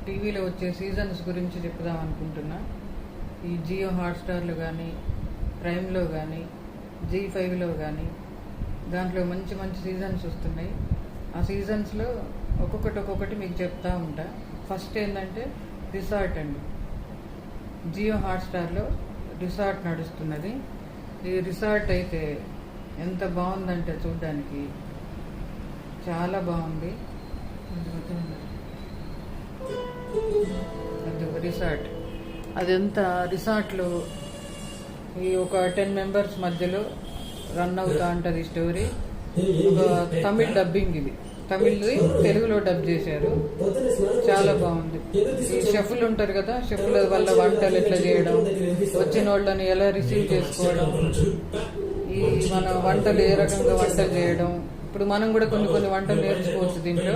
టీవీలో వచ్చే సీజన్స్ గురించి చెప్దాం అనుకుంటున్నా. ఈ జియో హాట్స్టార్లో కానీ, ప్రైమ్లో కానీ, Zee5లో కానీ దాంట్లో మంచి మంచి సీజన్స్ వస్తున్నాయి. ఆ సీజన్స్లో ఒక్కొక్కటి మీకు చెప్తా ఉంటా. ఫస్ట్ ఏంటంటే రిసార్ట్ అండి. జియో హాట్స్టార్లో రిసార్ట్ నడుస్తున్నది. ఈ రిసార్ట్ అయితే ఎంత బాగుందంటే చూడ్డానికి చాలా బాగుంది. రిసార్ట్ అదంతా రిసార్ట్లో ఈ ఒక 10 మెంబర్స్ మధ్యలో రన్ అవుతా ఉంటుంది స్టోరీ. ఒక తమిళ్ డబ్బింగ్, ఇది తమిళ్ది తెలుగులో డబ్ చేశారు. చాలా బాగుంది. ఈ షెఫ్లు ఉంటారు కదా, షెఫ్ల వల్ల వంటలు ఎట్లా చేయడం, వచ్చిన వాళ్ళని ఎలా రిసీవ్ చేసుకోవడం, ఈ మన వంటలు ఏ రకంగా వంటలు చేయడం. ఇప్పుడు మనం కూడా కొన్ని వంటలు నేర్చుకోవచ్చు దీంట్లో.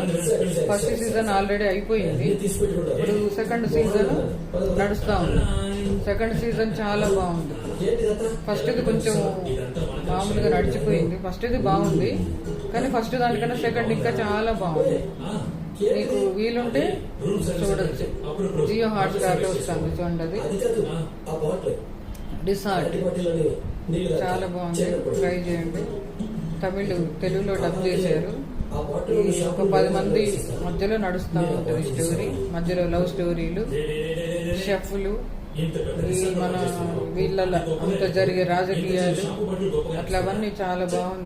ఫస్ట్ సీజన్ ఆల్రెడీ అయిపోయింది, ఇప్పుడు సెకండ్ సీజన్ నడుస్తూ ఉంది. సెకండ్ సీజన్ చాలా బాగుంది. ఫస్ట్ది కొంచెం మామూలుగా నడిచిపోయింది. ఫస్ట్ది బాగుంది, కానీ ఫస్ట్ దానికన్నా సెకండ్ ఇంకా చాలా బాగుంది. మీకు వీలుంటే చూడొచ్చు. జియో హాట్స్టార్లో వస్తుంది, చూడండి. రిసార్ట్ చాలా బాగుంది, ట్రై చేయండి. తెలుగులో డబ్ చేశారు. ఒక 10 మంది మధ్యలో నడుస్తూ ఉంటుంది స్టోరీ. మధ్యలో లవ్ స్టోరీలు, షెఫ్లు, ఈ మన వీళ్ళ అంత జరిగే రాజకీయాలు, అట్లా అవన్నీ చాలా బాగుంది.